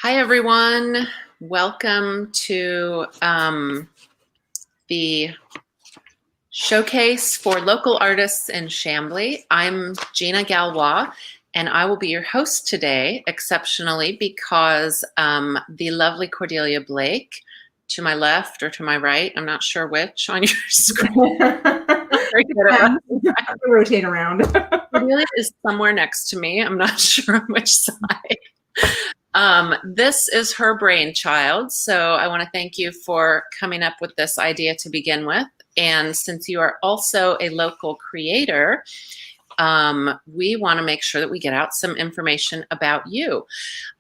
Hi, everyone. Welcome to the showcase for local artists in Chamblee. I'm Gina Gallois, and I will be your host today, exceptionally, because the lovely Cordelia Blake, to my left or to my right, I'm not sure which on your screen. Rotate around. Cordelia is somewhere next to me. I'm not sure on which side. This is her brainchild, so I want to thank you for coming up with this idea to begin with. And since you are also a local creator, we want to make sure that we get out some information about you.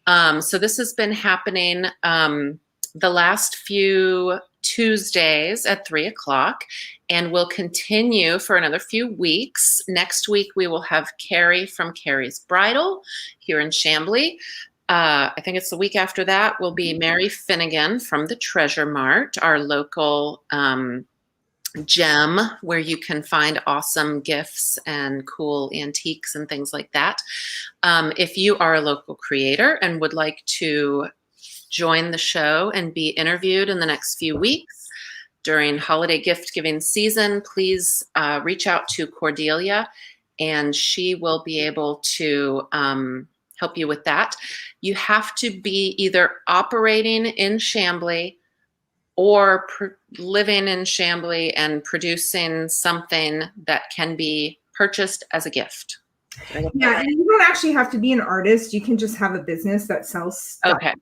So this has been happening the last few Tuesdays at 3 o'clock, and will continue for another few weeks. Next week, we will have Carrie from Carrie's Bridal here in Chamblee. I think it's the week after that will be Mary Finnegan from the Treasure Mart, our local gem where you can find awesome gifts and cool antiques and things like that. If you are a local creator and would like to join the show and be interviewed in the next few weeks during holiday gift giving season, please reach out to Cordelia and she will be able to help you with that. You have to be either operating in Chamblee or living in Chamblee and producing something that can be purchased as a gift. Yeah, and you don't actually have to be an artist. You can just have a business that sells stuff. Okay.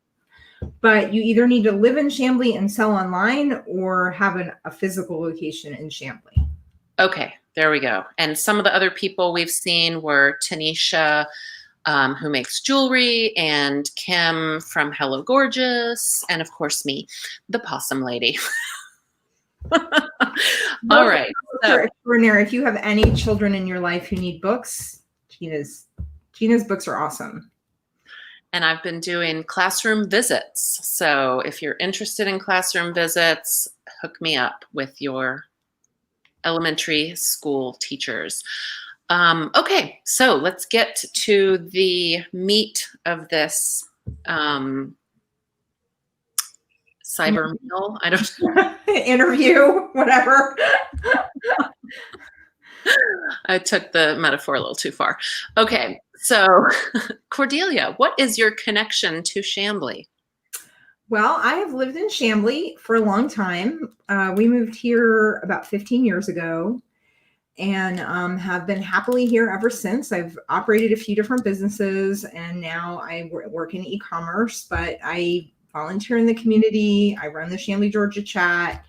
But you either need to live in Chamblee and sell online or have a physical location in Chamblee. Okay, there we go. And some of the other people we've seen were Tanisha, who makes jewelry, and Kim from Hello Gorgeous, and of course me, the Possum Lady. All right. So, extraordinary. If you have any children in your life who need books, Gina's books are awesome. And I've been doing classroom visits. So if you're interested in classroom visits, hook me up with your elementary school teachers. Okay, so let's get to the meat of this cyber meal. I don't interview, whatever. I took the metaphor a little too far. Okay, so Cordelia, what is your connection to Chamblee? Well, I have lived in Chamblee for a long time. We moved here about 15 years ago and have been happily here ever since. I've operated a few different businesses and now I work in e-commerce, but I volunteer in the community. I run the Chamblee, Georgia chat.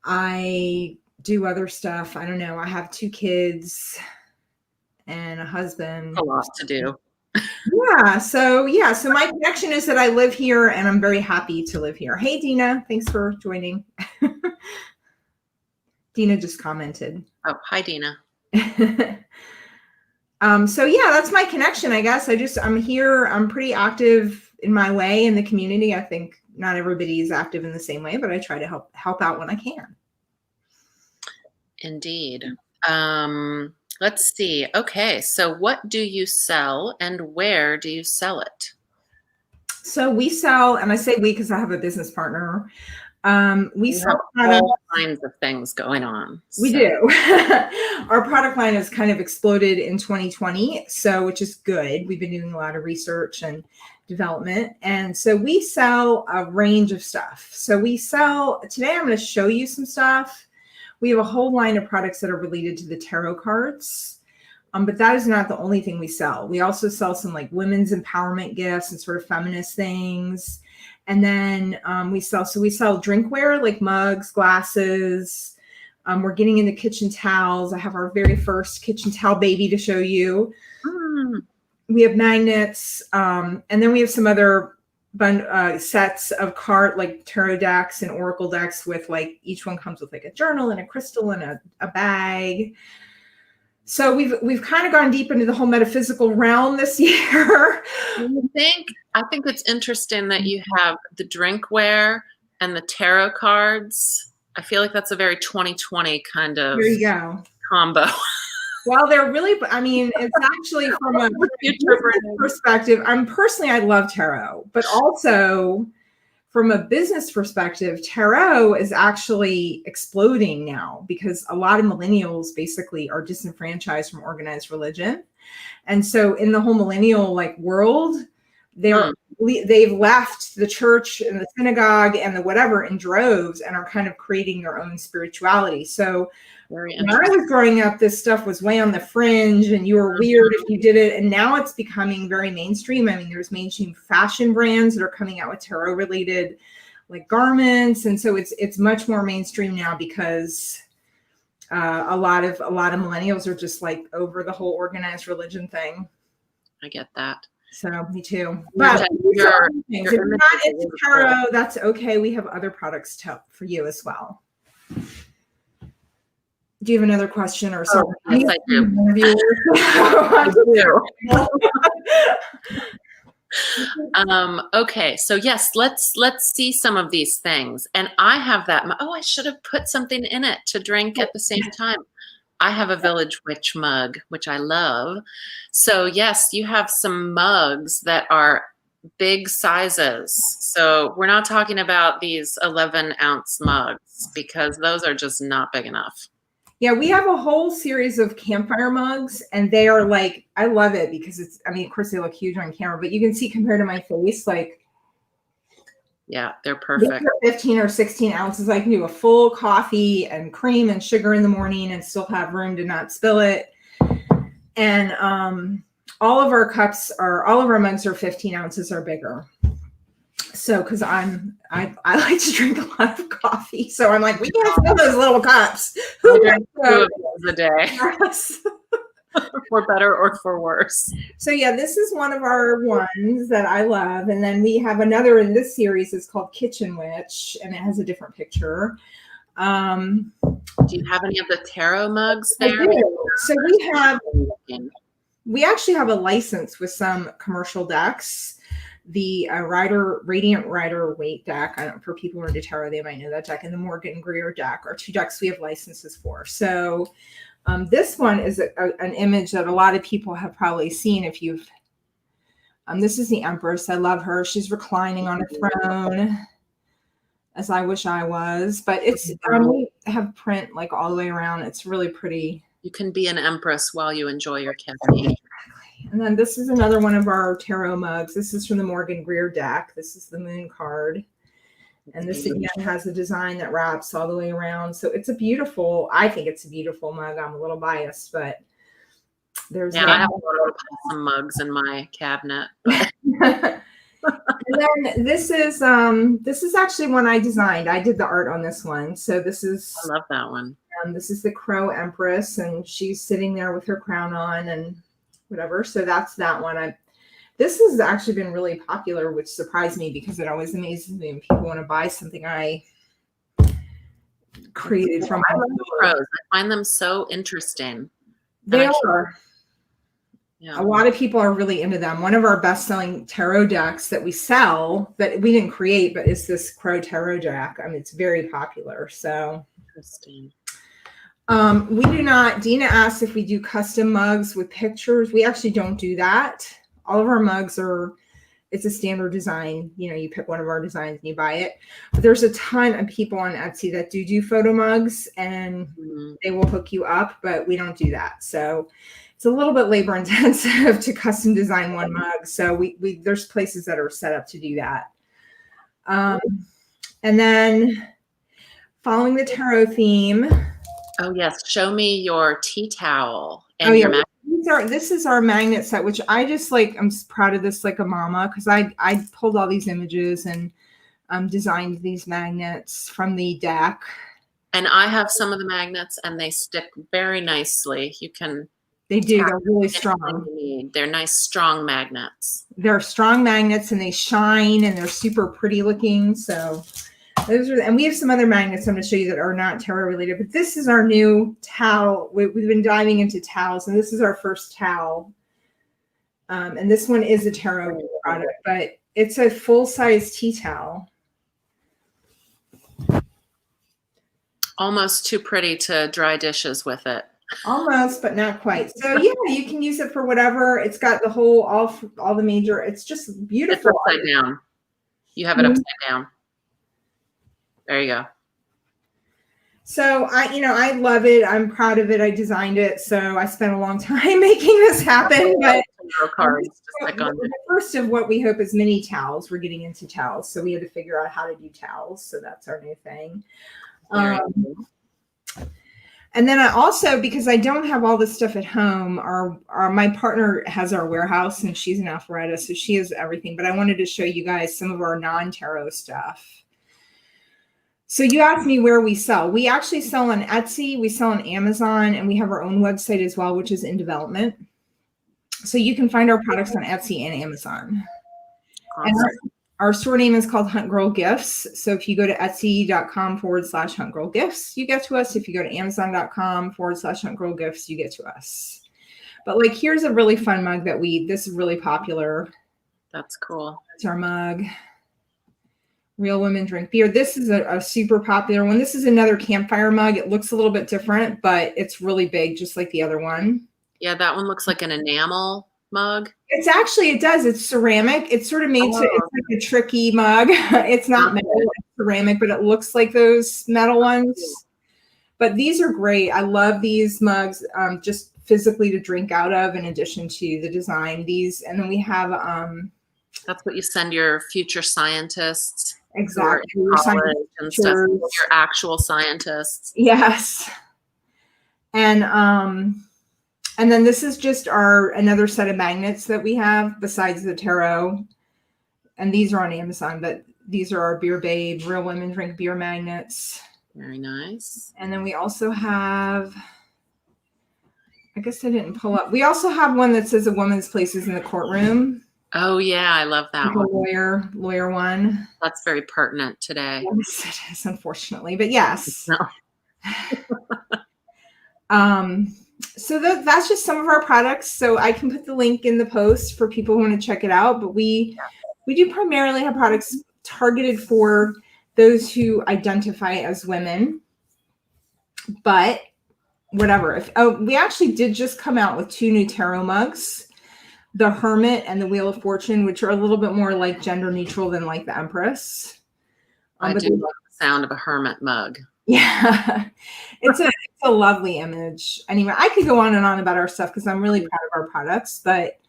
I do other stuff. I don't know. I have 2 kids and a husband. A lot to do. So my connection is that I live here and I'm very happy to live here. Hey, Dina, thanks for joining. Dina just commented. Oh, hi, Dina. So yeah, that's my connection, I guess. I'm here. I'm pretty active in my way in the community. I think not everybody is active in the same way, but I try to help out when I can. Indeed. Let's see. Okay, so what do you sell and where do you sell it? So we sell, and I say we because I have a business partner. We sell all kinds of things going on. We do. Our product line has kind of exploded in 2020, which is good. We've been doing a lot of research and development. And so we sell a range of stuff. So today I'm going to show you some stuff. We have a whole line of products that are related to the tarot cards. But that is not the only thing we sell. We also sell some like women's empowerment gifts and sort of feminist things. And then we sell drinkware like mugs, glasses. We're getting into kitchen towels. I have our very first kitchen towel baby to show you. We have magnets. And then we have some other sets of like tarot decks and oracle decks with like each one comes with like a journal and a crystal and a bag. So we've kind of gone deep into the whole metaphysical realm this year. I think it's interesting that you have the drinkware and the tarot cards. I feel like that's a very 2020 kind of There you go. combo. Well, they're really, I mean, it's actually from a Future business perspective. I love tarot, but also from a business perspective, tarot is actually exploding now because a lot of millennials basically are disenfranchised from organized religion. And so in the whole millennial world, they've left the church and the synagogue and the whatever in droves and are kind of creating their own spirituality. So when I was growing up, this stuff was way on the fringe and you were weird if you did it. And now it's becoming very mainstream. I mean, there's mainstream fashion brands that are coming out with tarot related garments. And so it's much more mainstream now because a lot of millennials are just over the whole organized religion thing. I get that. So me too. But if you're not into tarot, that's okay. We have other products for you as well. Do you have another question or something? Yes, I do. Okay, so yes, let's see some of these things. And I have that. Oh, I should have put something in it to drink at the same time. I have a Village Witch mug, which I love. So yes, you have some mugs that are big sizes. So we're not talking about these 11-ounce mugs because those are just not big enough. Yeah, we have a whole series of campfire mugs, and they are I love it because of course they look huge on camera, but you can see compared to my face, yeah, they're perfect. 15 or 16 ounces. I can do a full coffee and cream and sugar in the morning and still have room to not spill it. And all of our mugs are 15 ounces or bigger. So, because I like to drink a lot of coffee, so I'm we can't fill those little cups. Who drinks 2 of those a day? Yes. For better or for worse. So yeah, this is one of our ones that I love, and then we have another in this series. It's called Kitchen Witch, and it has a different picture. Do you have any of the tarot mugs there? I do. So we actually have a license with some commercial decks. The Radiant Rider Waite deck, for people who are into tarot, they might know that deck, and the Morgan Greer deck are 2 decks we have licenses for. So this one is an image that a lot of people have probably seen if you've this is the Empress. I love her. She's reclining on a throne, as I wish I was, but it's we have print all the way around. It's really pretty. You can be an empress while you enjoy your caffeine. And then this is another one of our tarot mugs. This is from the Morgan Greer deck. This is the Moon card. And this again has a design that wraps all the way around. So I think it's a beautiful mug. I'm a little biased, but there's I have some mugs in my cabinet. And then this is actually one I designed. I did the art on this one. So I love that one. This is the Crow Empress, and she's sitting there with her crown on and whatever. So that's that one. This has actually been really popular, which surprised me because it always amazes me when people want to buy something I created from my crows. I find them so interesting. They are. Yeah. A lot of people are really into them. One of our best-selling tarot decks that we sell, that we didn't create, but it's this Crow Tarot deck. It's very popular. So interesting. We do not. Dina asked if we do custom mugs with pictures. We actually don't do that. All of our mugs it's a standard design. You pick one of our designs and you buy it. But there's a ton of people on Etsy that do photo mugs, and they will hook you up, but we don't do that. So it's a little bit labor intensive to custom design one mug. So there's places that are set up to do that. And then following the tarot theme. Oh yes, show me your tea towel and your magnet. This is our magnet set, which I just I'm proud of this like a mama, because I pulled all these images and designed these magnets from the deck. And I have some of the magnets, and they stick very nicely. They do. They're really strong. They're nice, strong magnets. They're strong magnets, and they shine, and they're super pretty looking. So and we have some other magnets I'm going to show you that are not tarot related, but this is our new towel. We've been diving into towels, and this is our first towel. And this one is a tarot product, but it's a full-size tea towel. Almost too pretty to dry dishes with it. Almost, but not quite. So yeah, you can use it for whatever. It's got the whole all the major. It's just It's beautiful. upside down. You have it upside down. There you go. So I love it. I'm proud of it. I designed it, so I spent a long time making this happen. But Cards to stick on the first of what we hope is mini towels. We're getting into towels, so we had to figure out how to do towels. So that's our new thing. Cool. And then I also, because I don't have all this stuff at home, my partner has our warehouse and she's in Alpharetta, so she has everything. But I wanted to show you guys some of our non-tarot stuff. So you asked me where we sell. We actually sell on Etsy, we sell on Amazon, and we have our own website as well, which is in development. So you can find our products on Etsy and Amazon. Awesome. And our store name is called HuntGirl Gifts. So if you go to etsy.com/HuntGirl Gifts, you get to us. If you go to amazon.com/HuntGirl Gifts, you get to us. But like, here's a really fun mug this is really popular. That's cool. It's our mug. Real Women Drink Beer. This is a super popular one. This is another campfire mug. It looks a little bit different, but it's really big, just like the other one. Yeah, that one looks like an enamel mug. It's actually, it does. It's ceramic. It's sort of made to, it's like a tricky mug. It's not metal, it's ceramic, but it looks like those metal ones. But these are great. I love these mugs, just physically to drink out of, in addition to the design. These, and then we have that's what you send your future scientists. Exactly. Your and stuff, your actual scientists. Yes. And then this is just another set of magnets that we have besides the tarot. And these are on Amazon, but these are our Beer Babe, Real Women Drink Beer magnets. Very nice. And then we also have, I guess I didn't pull up. We also have one that says a woman's place is in the courtroom. Oh yeah, I love that one. Lawyer one. That's very pertinent today. Yes, it is, unfortunately, but yes. No. So that's just some of our products. So I can put the link in the post for people who want to check it out. But we do primarily have products targeted for those who identify as women. But whatever. We actually did just come out with 2 new tarot mugs, the Hermit and the Wheel of Fortune, which are a little bit more like gender neutral than like the Empress. I do love the sound of a hermit mug. Yeah, it's a lovely image. Anyway, I could go on and on about our stuff because I'm really proud of our products, but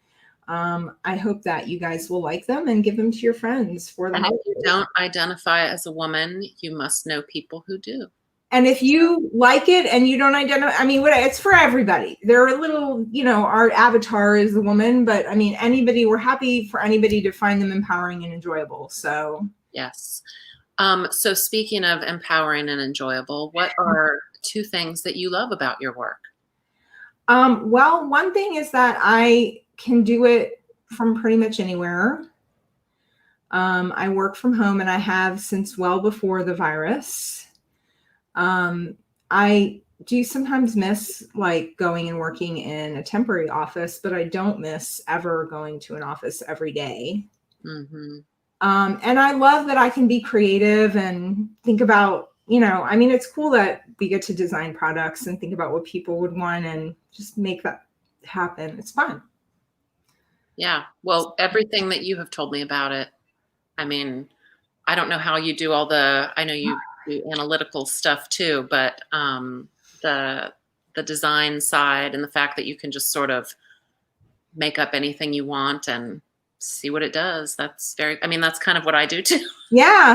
I hope that you guys will like them and give them to your friends for them. And if you don't identify as a woman, you must know people who do. And if you like it and you don't identify, I mean, it's for everybody. They're a little, our avatar is the woman, but I mean, we're happy for anybody to find them empowering and enjoyable. So yes. So speaking of empowering and enjoyable, what are 2 things that you love about your work? Well, one thing is that I can do it from pretty much anywhere. I work from home and I have since well before the virus. I do sometimes miss like going and working in a temporary office, but I don't miss ever going to an office every day. Mm-hmm. And I love that I can be creative and think about, I mean, it's cool that we get to design products and think about what people would want and just make that happen. It's fun. Yeah. Well, everything that you have told me about it, I mean, I don't know how you do I know you do analytical stuff too, but the design side and the fact that you can just sort of make up anything you want and see what it does. That's kind of what I do too. Yeah.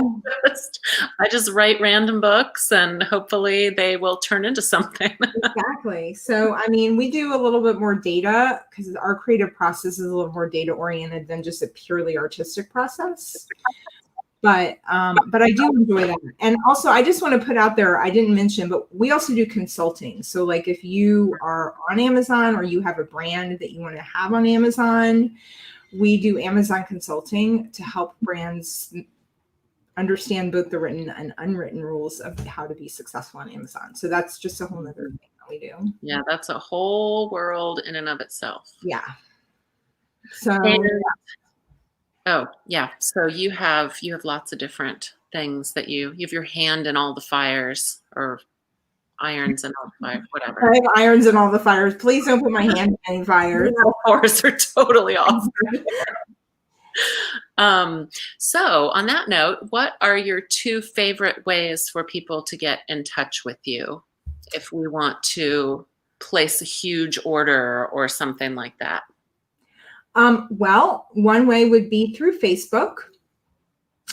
I just write random books and hopefully they will turn into something. Exactly. So, I mean, we do a little bit more data because our creative process is a little more data oriented than just a purely artistic process. But I do enjoy that. And also I just want to put out there, I didn't mention, but we also do consulting. So like if you are on Amazon or you have a brand that you want to have on Amazon, we do Amazon consulting to help brands understand both the written and unwritten rules of how to be successful on Amazon. So that's just a whole nother thing that we do. Yeah, that's a whole world in and of itself. Yeah. So oh yeah. So you have lots of different things that you have your hand in all the fires, or irons and all the fire, whatever. I have irons in all the fires. Please don't put my hand in any fires. Metaphors are totally off. So on that note, what are your 2 favorite ways for people to get in touch with you if we want to place a huge order or something like that? Well, one way would be through Facebook.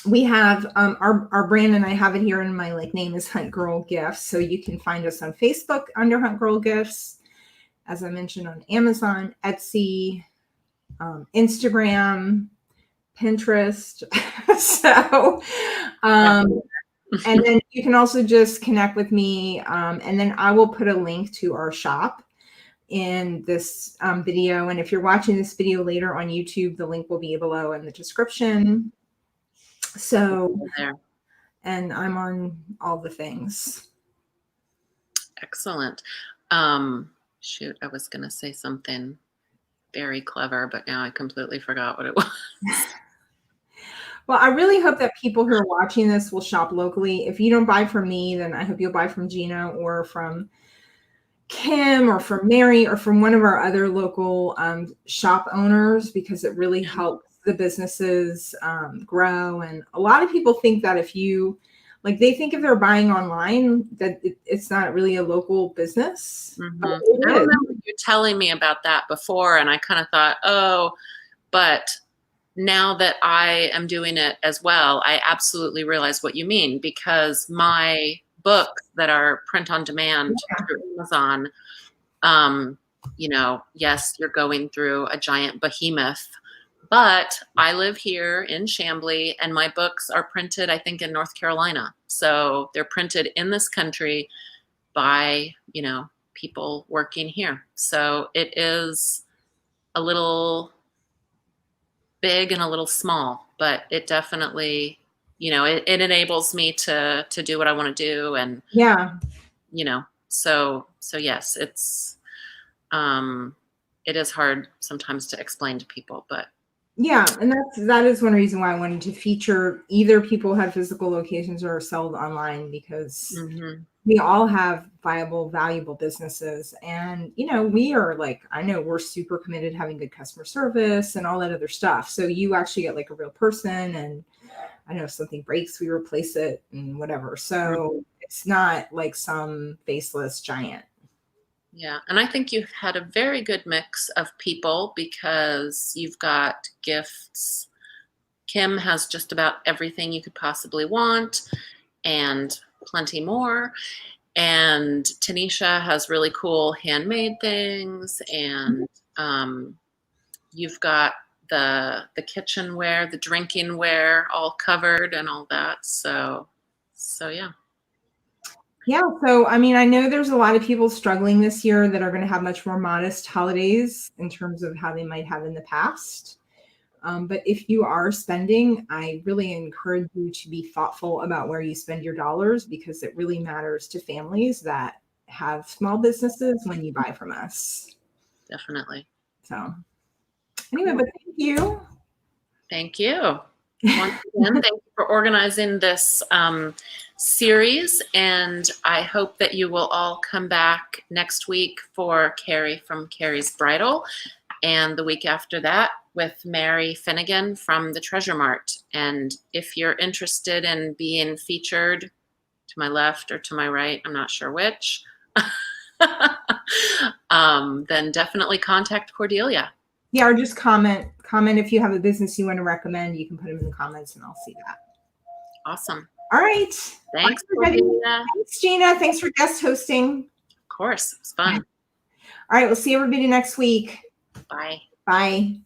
We have our brand, and I have it here in my name is HuntGirl Gifts. So you can find us on Facebook under HuntGirl Gifts, as I mentioned, on Amazon, Etsy, Instagram, Pinterest. So, and then you can also just connect with me. And then I will put a link to our shop in this video. And if you're watching this video later on YouTube, the link will be below in the description. So, and I'm on all the things. Excellent. Shoot, I was going to say something very clever, but now I completely forgot what it was. Well, I really hope that people who are watching this will shop locally. If you don't buy from me, then I hope you'll buy from Gina or from Kim or from Mary or from one of our other local shop owners, because it really helps the businesses grow. And a lot of people think that if you they think if they're buying online that it's not really a local business. Mm-hmm. I remember you telling me about that before, and I kind of thought, oh, but now that I am doing it as well, I absolutely realize what you mean, because my books that are print on demand through Amazon, yes, you're going through a giant behemoth, but I live here in Chamblee, and my books are printed, I think, in North Carolina. So they're printed in this country by, people working here. So it is a little big and a little small, but it definitely, it enables me to do what I want to do. And, so yes, it's, it is hard sometimes to explain to people, but. Yeah. And that is one reason why I wanted to feature either people have physical locations or sold online, because we all have viable, valuable businesses. And, we are I know we're super committed to having good customer service and all that other stuff. So you actually get a real person, and I know if something breaks, we replace it and whatever. So it's not like some faceless giant. Yeah. And I think you've had a very good mix of people, because you've got gifts. Kim has just about everything you could possibly want and plenty more. And Tanisha has really cool handmade things. And you've got the kitchenware, the drinking ware all covered and all that. So yeah. Yeah. So, I know there's a lot of people struggling this year that are going to have much more modest holidays in terms of how they might have in the past. But if you are spending, I really encourage you to be thoughtful about where you spend your dollars, because it really matters to families that have small businesses when you buy from us. Definitely. So anyway, but thank you. Thank you. Once again, thank you for organizing this series, and I hope that you will all come back next week for Carrie from Carrie's Bridal, and the week after that with Mary Finnegan from the Treasure Mart. And if you're interested in being featured to my left or to my right, I'm not sure which, then definitely contact Cordelia. Yeah, or just comment if you have a business you want to recommend. You can put them in the comments and I'll see that. Awesome. All right. Thanks, Cordelia. Thanks, Gina. Thanks for guest hosting. Of course. It's fun. All right. We'll see everybody next week. Bye. Bye.